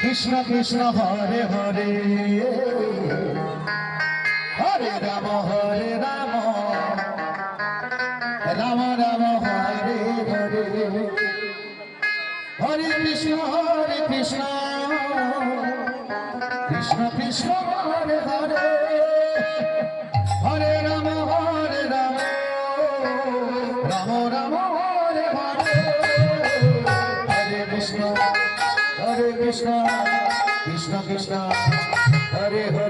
Krishna Krishna Hare Hare Hare Ram Ram Ram Hare Hare Hare Krishna Krishna Krishna Hare Hare Hare Ram Ram Ram Hare Hare Hare Krishna Krishna Krishna Hare Hare